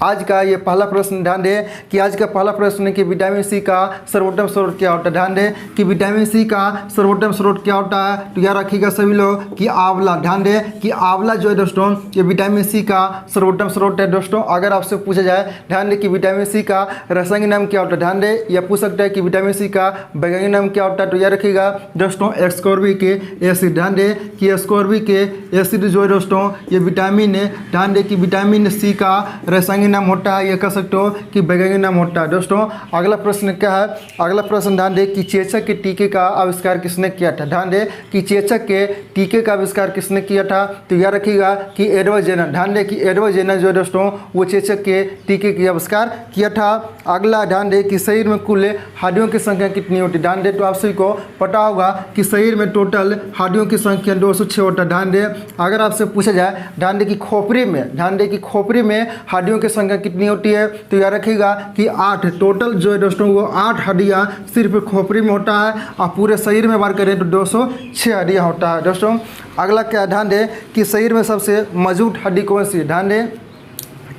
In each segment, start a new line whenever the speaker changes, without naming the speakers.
आज का ये पहला प्रश्न ध्यान दें कि आज का पहला प्रश्न है कि विटामिन सी का सर्वोत्तम स्रोत क्या होता है। ध्यान दें कि विटामिन सी का सर्वोत्तम स्रोत क्या होता है, तो याद रखिएगा सभी लोग कि आंवला। ध्यान दें कि आंवला जो है दोस्तों ये विटामिन सी का सर्वोत्तम स्रोत है। दोस्तों अगर आपसे पूछा जाए, ध्यान दें कि विटामिन सी का रासायनिक नाम क्या होता है। ध्यान दें यह पूछ सकता है कि विटामिन सी का वैज्ञानिक नाम क्या होता है, तो याद रखिएगा दोस्तों एस्कॉर्बिक एसिड। ध्यान दें कि एस्कॉर्बिक एसिड जो है दोस्तों ये विटामिन है। ध्यान दें कि विटामिन सी का रासायनिक नाम होता है, यह कह सकते हो कि वैज्ञानिक नाम होता है। दोस्तों अगला प्रश्न क्या है, अगला प्रश्न ध्यान दें कि चेचक के टीके का आविष्कार किसने किया था। ध्यान दें कि चेचक के टीके का आविष्कार किसने किया था, तो याद रखिएगा कि एडवर्ड जेनर। ध्यान दें कि एडवर्ड जेनर जो है दोस्तों वो चेचक के टीके का आविष्कार किया था। अगला ध्यान दें कि शरीर में कुल हड्डियों की संख्या कितनी होती है। ध्यान दें तो आप सभी को पता होगा कि शरीर में टोटल हड्डियों की संख्या 206 होता है। ध्यान दें अगर आपसे पूछा जाए, ध्यान दें कि खोपड़ी में, ध्यान दें कि खोपड़ी में हड्डियों की संख्या कितनी होती है, तो याद रखिएगा कि 8 टोटल जो है दोस्तों वो 8 हड्डियाँ सिर्फ खोपड़ी में होता है और पूरे शरीर में बात करें तो 206 हड्डियाँ होता है। दोस्तों अगला क्या, ध्यान दें कि शरीर में सबसे मजबूत हड्डी कौन सी है। ध्यान दें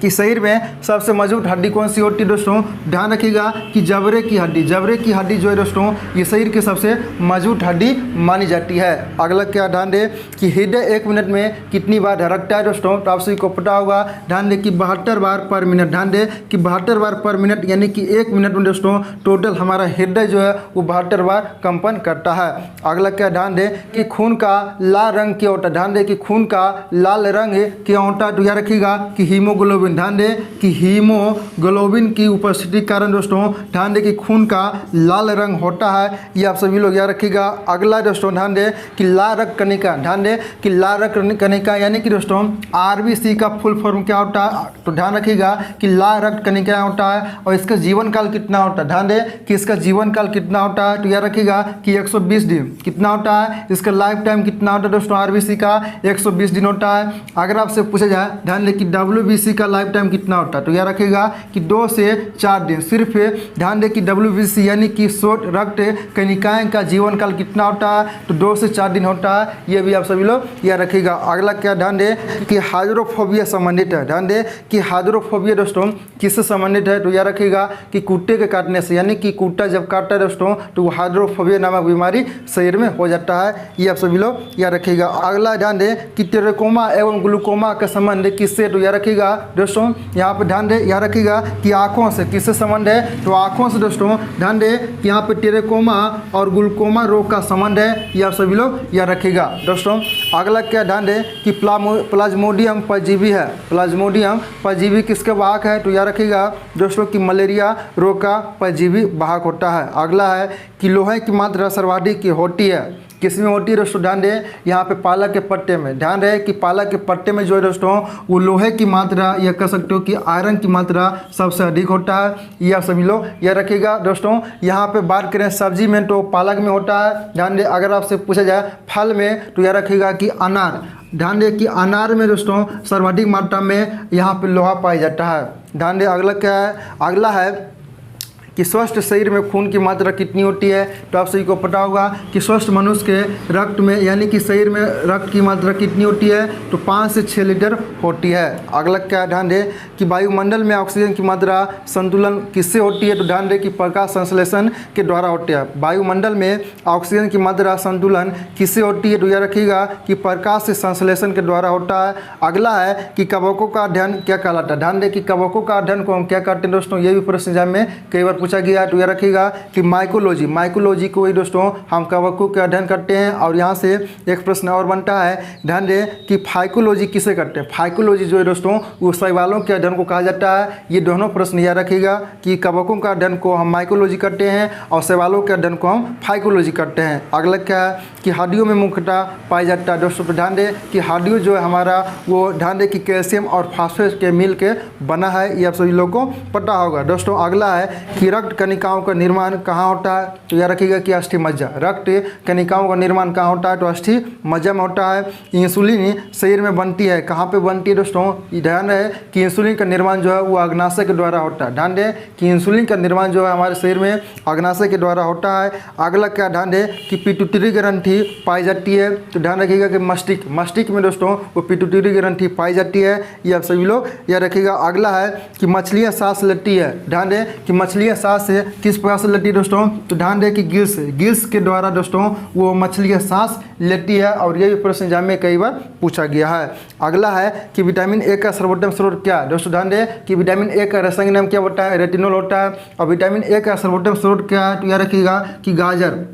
कि शरीर में सबसे मजबूत हड्डी कौन सी होती है। दोस्तों ध्यान रखिएगा कि जबड़े की हड्डी, जबड़े की हड्डी जो है दोस्तों ये शरीर की सबसे मजबूत हड्डी मानी जाती है। अगला क्या, ध्यान दें कि हृदय 1 मिनट में कितनी बार धड़कता है। दोस्तों तो आप सभी को पता होगा, ध्यान दें कि 72 बार पर मिनट। ध्यान दें कि 72 बार पर मिनट यानी कि 1 मिनट में दोस्तों टोटल हमारा हृदय जो है वो 72 बार कंपन करता है। अगला क्या, ध्यान दें कि खून का लाल रंग क्या होता है। ध्यान दें कि खून का लाल रंग क्या होता है, तो याद रखिएगा कि हीमोग्लोबिन। ध्यान दें कि हीमोग्लोबिन की उपस्थिति के कारण दोस्तों ध्यान दें कि खून का लाल रंग होता है, ये आप सभी लोग याद रखिएगा। अगला दोस्तों ध्यान दें कि लाल रक्त कणिका। ध्यान दें कि लाल रक्त कणिका यानी कि दोस्तों आरबीसी का फुल फॉर्म क्या होता है, तो ध्यान रखिएगा कि लाल रक्त कणिका होता है और इसका जीवन काल कितना होता है। ध्यान दें कि इसका जीवन काल कितना होता है, तो याद रखिएगा कि 120 दिन कितना होता है, इसका लाइफ टाइम कितना होता है दोस्तों आरबीसी का 120 दिन होता है। अगर आपसे पूछा जाए, ध्यान दें कि डब्ल्यूबीसी का लाइफ टाइम कितना होता है, तो याद रखिएगा कि 2 से 4 दिन सिर्फ। ध्यान दें कि डब्ल्यूबीसी यानी कि शोध रक्त कणिकाएं का जीवन काल कितना होता है, तो 2 से 4 दिन होता है, ये भी आप सभी लोग याद रखिएगा। अगला क्या, ध्यान दें कि हाइड्रोफोबिया संबंधित है। ध्यान दें कि हाइड्रोफोबिया दोस्तों किससे संबंधित है, तो याद रखिएगा कि कुत्ते के काटने से, यानी कि कुत्ता जब काटता है दोस्तों तो वो हाइड्रोफोबिया नामक बीमारी शरीर में हो जाता है, ये आप सभी लोग याद रखिएगा। अगला ध्यान दें कि टेरेकोमा एवं ग्लूकोमा का संबंध किससे, तो याद रखिएगा दोस्तों यहाँ पर ध्यान दें, याद रखिएगा कि आँखों से किससे संबंध है, तो आँखों से दोस्तों ध्यान दें कि यहाँ पर टेरेकोमा और ग्लूकोमा रोग का संबंध है, ये आप सभी लोग याद रखिएगा। दोस्तों अगला क्या, ध्यान दें कि प्लाज्मोडियम परजीवी है। प्लाज्मोडियम परजीवी किसके वाहक है, तो याद रखिएगा दोस्तों कि मलेरिया रोग का परजीवी वाहक होता है। अगला है कि लोहे की मात्रा सर्वाधिक होती है, किसमें होती है दोस्तों, ध्यान दें यहाँ पे पालक के पत्ते में। ध्यान रहे कि पालक के पत्ते में जो है दोस्तों वो लोहे की मात्रा या कह सकते हो कि आयरन की मात्रा सबसे अधिक होता है, यह सभी लोग यह रखिएगा। दोस्तों यहाँ पे बात करें सब्जी में तो पालक में होता है। ध्यान दें अगर आपसे पूछा जाए फल में, तो यह रखिएगा कि अनार। ध्यान दें कि अनार में दोस्तों सर्वाधिक मात्रा में यहाँ पे लोहा पाया जाता है। ध्यान दें अगला क्या है, अगला है कि स्वस्थ शरीर में खून की मात्रा कितनी होती है, तो आप सभी को पता होगा कि स्वस्थ मनुष्य के रक्त में यानी कि शरीर में रक्त की मात्रा कितनी होती है, तो 5 से 6 लीटर होती है। अगला क्या, ध्यान दें कि वायुमंडल में ऑक्सीजन की मात्रा संतुलन किससे होती है, तो ध्यान दें कि प्रकाश संश्लेषण के द्वारा होती है। वायुमंडल में ऑक्सीजन की मात्रा संतुलन किससे होती है, तो याद रखिएगा कि प्रकाश से संश्लेषण के द्वारा होता है। अगला है कि कवकों का अध्ययन क्या कहलाता है। ध्यान दें कि कवकों का अध्ययन को हम क्या करते हैं दोस्तों, ये भी प्रश्न एग्जाम में कई बार पूछा गया, तो यह रखिएगा कि माइकोलॉजी, माइकोलॉजी को ही दोस्तों हम कवकों के अध्ययन करते हैं। और यहाँ से एक प्रश्न और बनता है, ध्यान दें कि फाइकोलॉजी किसे करते हैं। फाइकोलॉजी जो है दोस्तों वो शैवालों के अध्ययन को कहा जाता है। ये दोनों प्रश्न याद रखिएगा कि कवकों का अध्ययन को हम माइकोलॉजी करते हैं और शैवालों के अध्ययन को हम फाइकोलॉजी करते हैं। अगला क्या है कि हड्डियों में मुख्यतः पाया जाता है दोस्तों, तो ध्यान दें कि हड्डियों जो है हमारा वो ध्यान दें कि कैल्शियम और फास्फोरस के मिल के बना है, ये आप सभी लोगों को पता होगा। दोस्तों अगला है कि रक्त कनिकाओं का निर्माण कहाँ होता है, तो याद रखिएगा कि अस्थि मज्जा। रक्त कनिकाओं का निर्माण कहाँ होता है, तो अस्थि मज्जा में होता है। इंसुलिन शरीर में बनती है, कहाँ पे बनती है दोस्तों, ध्यान रहे कि इंसुलिन का निर्माण जो है वो अग्नाशय के द्वारा होता है। ध्यान दें कि इंसुलिन का निर्माण जो है हमारे शरीर में अग्नाशय के द्वारा होता है। अगला क्या ध्यान दें कि पिट्यूटरी ग्रंथि पाई जाती है, तो ध्यान रखिएगा कि मस्तिष्क में दोस्तों वो पिट्यूटरी ग्रंथि पाई जाती है, ये आप सभी लोग याद रखिएगा। अगला है कि मछलियाँ सांस लेती है। ध्यान दें कि मछलियाँ सांस से किस प्रकार से लेती है दोस्तों, तो ध्यान दें कि गिल्स के द्वारा दोस्तों वो मछलियाँ सांस लेती है, और ये भी प्रश्न एग्जाम में कई बार पूछा गया है। अगला है कि विटामिन ए का सर्वोत्तम स्रोत क्या है दोस्तों, ध्यान दें कि विटामिन ए का रासायनिक नाम क्या होता है, रेटिनॉल होता है। और विटामिन ए का सर्वोत्तम स्रोत क्या है, तो याद रखिएगा कि गाजर।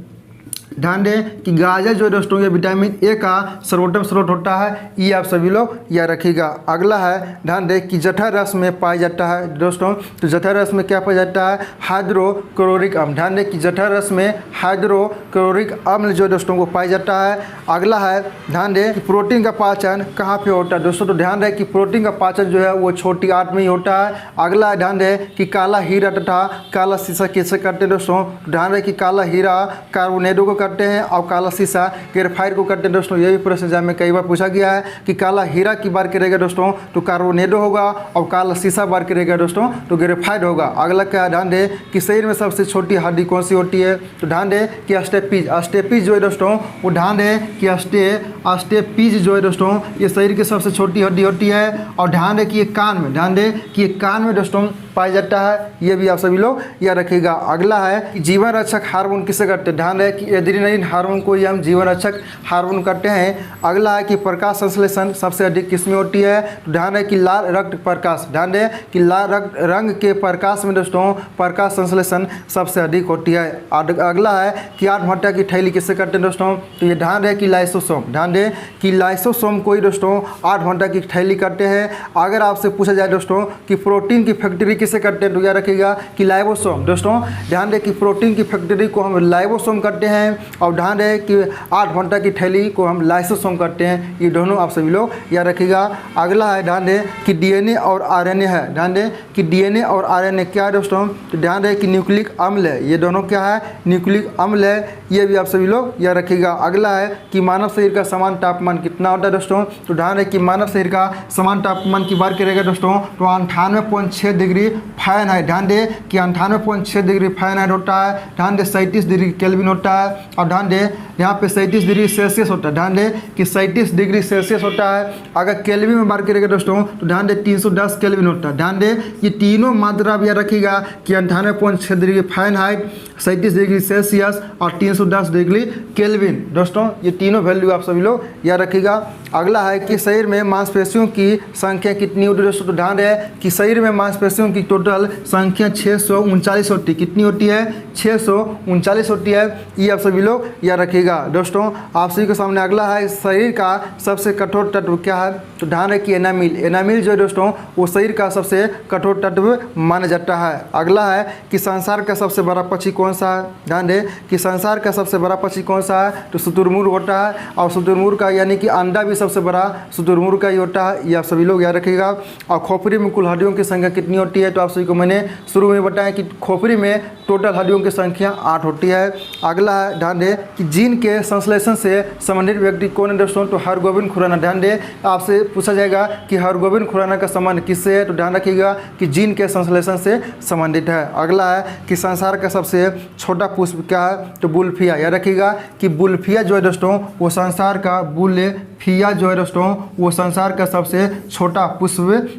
ध्यान दें कि गाजर जो है दोस्तों ये विटामिन ए का सर्वोत्तम स्रोत होता है, ये आप सभी लोग याद रखिएगा। अगला है ध्यान दें कि जठर रस में पाया जाता है दोस्तों, तो जठर रस में क्या पाया जाता है, हाइड्रोक्लोरिक अम्ल। ध्यान दें कि जठर रस में हाइड्रोक्लोरिक अम्ल जो दोस्तों को पाया जाता है। अगला है ध्यान दें कि प्रोटीन का पाचन कहाँ पे होता है दोस्तों, तो ध्यान दें कि प्रोटीन का पाचन जो है वो छोटी आंत में ही होता है। अगला है ध्यान दें कि काला हीरा तथा काला शीशा कैसे करते हैं दोस्तों, ध्यान दें कि काला हीरा कार्बोनेटों को करते हैं और काला शीशा ग्रेफाइट को करते हैं दोस्तों। ये भी प्रश्न एग्जाम में कई बार पूछा गया है कि काला हीरा की बार करेगा दोस्तों तो कार्बोनेटो होगा, और काला शीशा बार करेगा दोस्तों तो ग्रेफाइट होगा। अगला क्या ध्यान दें कि शरीर में सबसे छोटी हड्डी कौन सी होती है, तो ध्यान दें कि अस्टेपीज जो है दोस्तों वो ध्यान दें कि अस्टेपीज जो है दोस्तों ये शरीर की सबसे छोटी हड्डी होती है। और ध्यान दें कि ये कान में, ध्यान दें कि ये कान में दोस्तों पाया जाता है, ये भी आप सभी लोग याद रखिएगा। अगला है कि जीवन रक्षक हार्मोन किसे करते हैं, ध्यान दें कि एड्रेनलिन हार्मोन को ही हम जीवन रक्षक हार्मोन करते हैं। अगला है कि प्रकाश संश्लेषण सबसे अधिक किसमें होती है, तो ध्यान दें कि लाल रक्त प्रकाश, ध्यान दें कि लाल रंग के प्रकाश में दोस्तों प्रकाश संश्लेषण सबसे अधिक होती है। अगला है कि 8 घंटा की थैली किससे करते हैं दोस्तों, तो ये ध्यान दें कि लाइसोसोम, ध्यान दें कि लाइसोसोम को ही दोस्तों 8 घंटा की थैली करते हैं। अगर आपसे पूछा जाए दोस्तों कि प्रोटीन की फैक्ट्री किसे करते हैं, तो याद रखिएगा कि लाइबोसोम। दोस्तों ध्यान दें कि प्रोटीन की फैक्ट्री को हम लाइबोसोम करते हैं, और ध्यान दें कि 8 घंटा की थैली को हम लाइसोसोम करते हैं। ये दोनों आप सभी लोग याद रखिएगा। अगला है ध्यान दें कि डीएनए और आरएनए है, ध्यान दें कि डीएनए और आरएनए क्या है दोस्तों, तो ध्यान दें कि न्यूक्लिक अम्ल है, ये दोनों क्या है, न्यूक्लिक अम्ल है, ये भी आप सभी लोग याद रखिएगा। अगला है कि मानव शरीर का समान तापमान कितना होता है दोस्तों, तो ध्यान दें कि मानव शरीर का समान तापमान की बात करेगा दोस्तों तो 98.6 डिग्री फ़ारेनहाइट। ध्यान दें कि 98.6 डिग्री फ़ारेनहाइट होता है। ध्यान दें 37 डिग्री केल्विन होता है, और ध्यान दें यहाँ पे 37 डिग्री सेल्सियस होता है। ध्यान दें कि 37 डिग्री सेल्सियस होता है। अगर केल्विन में बात करेगा दोस्तों तो ध्यान दें 310 केल्विन होता है। ध्यान दें ये तीनों मात्रा आप याद रखिएगा कि 98.6 डिग्री फ़ारेनहाइट, 37 डिग्री सेल्सियस और 310 डिग्री केल्विन। दोस्तों ये तीनों वैल्यू आप सभी लोग याद रखिएगा। अगला है कि शरीर में मांसपेशियों की संख्या कितनी होती है दोस्तों, तो ध्यान दें कि शरीर में मांसपेशियों की टोटल संख्या 639 होती है। कितनी होती है, 639 होती है, ये आप सभी लोग याद रखिएगा। दोस्तों आप सभी के सामने अगला है शरीर का सबसे कठोर तत्व क्या है, तो ध्यान है कि एनामिल जो है दोस्तों वो शरीर का सबसे कठोर तत्व माना जाता है। अगला है कि संसार का सबसे बड़ा पक्षी कौन सा है, ध्यान दें कि संसार का सबसे बड़ा पक्षी कौन सा है, तो शुतुरमुर्ग होता है, और शुतुरमुर्ग का यानी कि अंडा भी सबसे बड़ा शुतुरमुर्ग का ही होता है, ये आप सभी लोग याद रखिएगा। और खोपड़ी में कुल हड्डियों की संख्या कितनी होती है, तो आप सभी को मैंने शुरू में बताया कि खोपड़ी में टोटल हड्डियों की संख्या 8 होती है। अगला है ध्यान दें कि जीन के संश्लेषण से संबंधित व्यक्ति कौन है दोस्तों, तो हरगोविंद खुराना। ध्यान दें आपसे पूछा जाएगा कि हरगोविंद खुराना का संबंध किससे है, तो ध्यान रखिएगा कि जीन के संश्लेषण से संबंधित है। अगला है कि संसार का सबसे छोटा पुष्प क्या है, तो बुल्फिया। याद रखिएगा कि बुल्फिया जो है दोस्तों वो संसार का बुल्फिया जो है दोस्तों वो संसार का सबसे छोटा पुष्प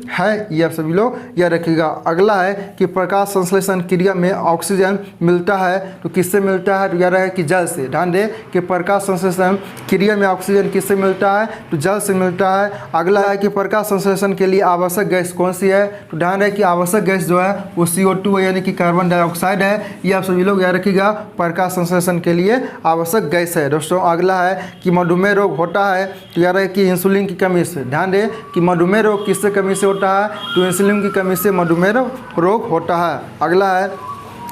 है, ये आप सभी लोग याद रखिएगा। अगला है कि प्रकाश संश्लेषण क्रिया में ऑक्सीजन मिलता है, तो किससे मिलता है, तो याद रहे कि जल से। ध्यान दें कि प्रकाश संश्लेषण क्रिया में ऑक्सीजन किससे मिलता है, तो जल से मिलता है। अगला है कि प्रकाश संश्लेषण के लिए आवश्यक गैस कौन सी है, तो ध्यान रहे कि आवश्यक गैस जो है वो CO2 है, यानी कि कार्बन डाइऑक्साइड है, ये आप सभी लोग याद रखिएगा प्रकाश संश्लेषण के लिए आवश्यक गैस है। दोस्तों अगला है कि मधुमेह रोग होता है, तो याद रहे कि इंसुलिन की कमी से। ध्यान दें कि मधुमेह रोग किससे कमी से होता है, तो इंसुलिन की कमी से मधुमेह रोग होता है। अगला है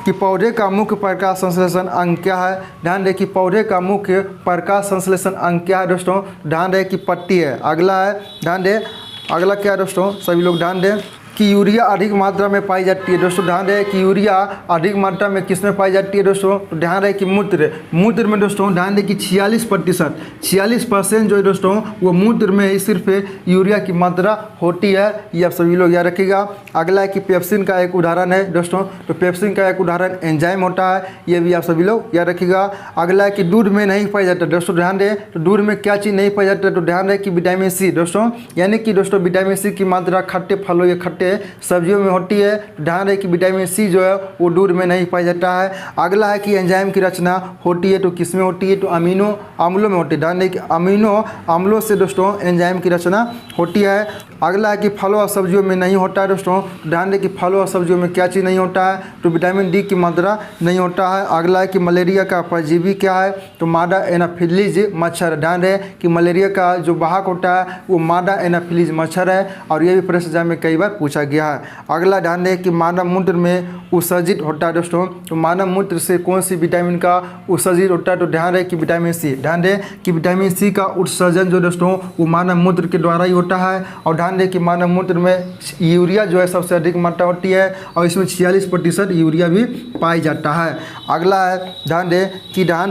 कि पौधे का मुख्य प्रकाश संश्लेषण अंग क्या है, ध्यान दें कि पौधे का मुख्य प्रकाश संश्लेषण अंग क्या है दोस्तों, ध्यान दें कि पत्ती है। अगला है ध्यान दें अगला क्या है दोस्तों, सभी लोग ध्यान दें कि यूरिया अधिक मात्रा में पाई जाती है। दोस्तों ध्यान रहे कि यूरिया अधिक मात्रा में किस में पाई जाती है दोस्तों, तो ध्यान रहे कि मूत्र में दोस्तों ध्यान रहे कि 46% जो है दोस्तों वो मूत्र में ही सिर्फ यूरिया की मात्रा होती है। ये आप सभी लोग याद रखिएगा। अगला है कि पेप्सिन का एक उदाहरण है दोस्तों, तो पेप्सिन का एक उदाहरण एंजाइम होता है, ये भी आप सभी लोग याद रखिएगा। अगला है कि दूध में नहीं पाया जाता। दोस्तों ध्यान दें तो दूध में क्या चीज़ नहीं पाया जाता, तो ध्यान रहे कि विटामिन सी दोस्तों, यानी कि दोस्तों विटामिन सी की मात्रा खट्टे फलों या खट्टे सब्जियों में होती है। ध्यान रहे कि विटामिन सी जो है वो दूध में नहीं पाया जाता है। अगला है कि एंजाइम की रचना होती है तो किस में होती है, तो अमीनो अम्लों में होती है। ध्यान रहे कि अमीनो अम्लों से दोस्तों एंजाइम की रचना होती है। अगला है कि फलों और सब्जियों में नहीं होता है दोस्तों, ध्यान दें कि फलों और सब्जियों में क्या चीज़ नहीं होता है, तो विटामिन डी की मात्रा नहीं होता है। अगला है कि मलेरिया का परजीवी क्या है, तो मादा एनाफिलीज मच्छर। ध्यान रहे कि मलेरिया का जो वाहक होता है वो मादा एनाफिलीज मच्छर है, और ये भी परीक्षा एग्जाम में कई बार पूछा गया है। अगला ध्यान दें कि मानव मूत्र में उत्सर्जित होता है दोस्तों, तो मानव मूत्र से कौन सी विटामिन का उत्सर्जित होता है, तो ध्यान रहे कि विटामिन सी। ध्यान दें कि विटामिन सी का उत्सर्जन जो दोस्तों वो मानव मूत्र के द्वारा ही होता है। और ध्यान दें कि मानव मूत्र में यूरिया जो है सबसे अधिक मात्रा होती है, और इसमें 46% यूरिया भी पाई जाता है। अगला है ध्यान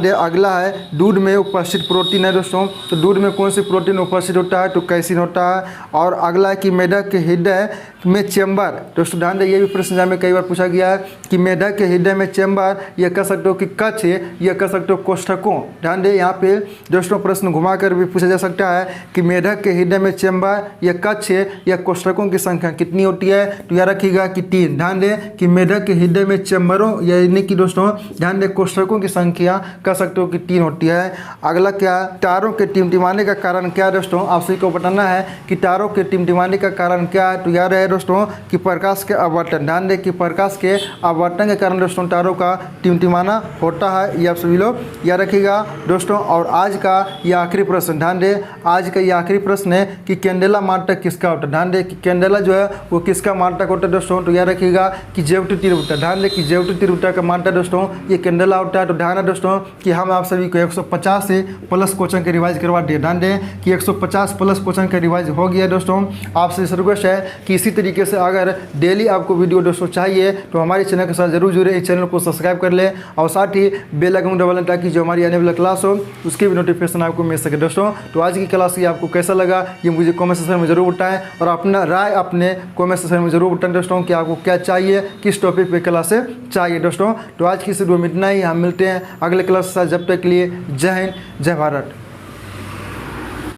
दें अगला है दूध में उपस्थित प्रोटीन है दोस्तों, तो दूध में कौन सी प्रोटीन उपस्थित होता है, तो कैसिन होता है। और अगला है कि मेढक के हृदय में चेम्बर। दोस्तों ध्यान दें ये भी प्रश्न में कई बार पूछा गया है कि मेढक के हृदय में चेम्बर, यह कह सकते हो कि कक्ष, यह कह सकते हो कोष्ठकों। ध्यान दें यहाँ पे दोस्तों प्रश्न घुमाकर भी पूछा जा सकता है कि मेढक के हृदय में चेम्बर या कक्ष या कोष्ठकों की संख्या कितनी होती है, तो याद रखिएगा कि 3। ध्यान दें कि मेढक के हृदय में चेम्बरों यानी कि दोस्तों ध्यान दें कोष्ठकों की संख्या कह सकते हो कि 3 होती है। अगला क्या, तारों के टिमटिमाने का कारण क्या है दोस्तों, आप सभी को बताना है कि तारों के टिमटिमाने का कारण क्या है, तो याद है दोस्तों कि प्रकाश के आवर्तन। ध्यान दें कि प्रकाश के आवर्तन के कारण दोस्तों तारों का टिमटिमाना होता है, ये आप सभी लोग याद रखिएगा दोस्तों। और आज का ये आखिरी प्रश्न, ध्यान दें आज का ये आखिरी प्रश्न है कि कैंडेला मार्टक किसका होता है। ध्यान दें कि कैंडेला जो है वो किसका मार्टक होता है दोस्तों, तो याद रखिएगा कि जेवटी तिरुवटा। ध्यान दें कि जेवटी तिरुवटा का मार्टक दोस्तों ये कैंडेला होता है। तो ध्यान है दोस्तों कि हम आप सभी को 150 से प्लस क्वेश्चन के रिवाइज करवा दिए। ध्यान दें कि 150 प्लस क्वेश्चन का रिवाइज हो गया दोस्तों। आपसे रिक्वेस्ट है कि इसी तरीके से अगर डेली आपको वीडियो दोस्तों चाहिए तो हमारे चैनल के साथ जरूर जुड़े, इस चैनल को सब्सक्राइब कर ले और साथ ही बेल आइकन दबा लें ताकि जो हमारी आने वाला क्लास हो उसकी भी नोटिफिकेशन आपको मिल सके दोस्तों। तो आज की क्लास ये आपको कैसा लगा ये मुझे कमेंट सेक्शन में जरूर बताएं, और अपना राय अपने कमेंट सेक्शन में जरूर बताएं दोस्तों कि आपको क्या चाहिए, किस टॉपिक पे क्लास चाहिए दोस्तों। तो आज की इस वीडियो में इतना ही, हम मिलते हैं अगले क्लास के साथ। जब तक के लिए जय हिंद, जय भारत।